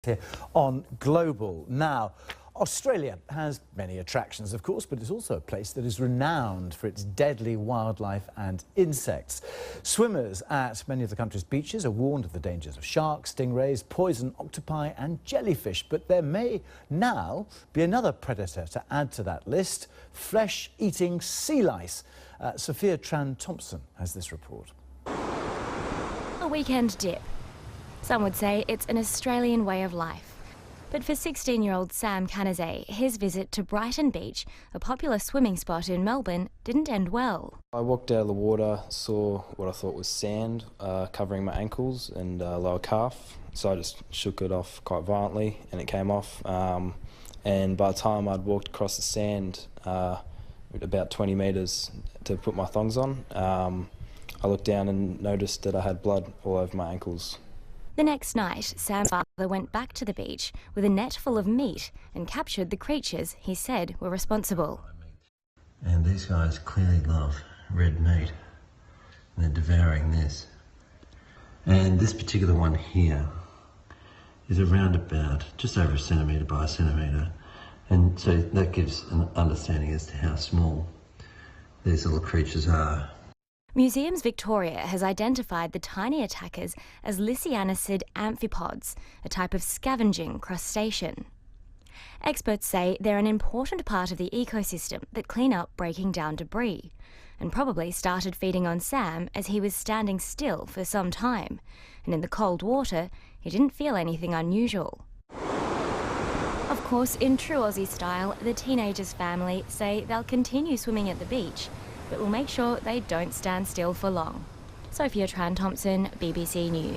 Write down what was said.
Here on Global. Now, Australia has many attractions, of course, but it's also a place that is renowned for its deadly wildlife and insects. Swimmers at many of the country's beaches are warned of the dangers of sharks, stingrays, poison octopi and jellyfish, but there may now be another predator to add to that list: flesh-eating sea lice. Sophia Tran-Thomson has this report. A weekend dip. Some would say it's an Australian way of life. But for 16-year-old Sam Canizay, his visit to Brighton Beach, a popular swimming spot in Melbourne, didn't end well. I walked out of the water, saw what I thought was sand covering my ankles and lower calf, so I just shook it off quite violently and it came off. And by the time I'd walked across the sand about 20 metres to put my thongs on, I looked down and noticed that I had blood all over my ankles. The next night, Sam's father went back to the beach with a net full of meat and captured the creatures he said were responsible. And these guys clearly love red meat, and they're devouring this. And this particular one here is around about just over a centimetre by a centimetre, and so that gives an understanding as to how small these little creatures are. Museums Victoria has identified the tiny attackers as Lysianacid amphipods, a type of scavenging crustacean. Experts say they're an important part of the ecosystem that clean up breaking down debris, and probably started feeding on Sam as he was standing still for some time, and in the cold water he didn't feel anything unusual. Of course, in true Aussie style, the teenager's family say they'll continue swimming at the beach, but will make sure they don't stand still for long. Sophia Tran-Thomson, BBC News.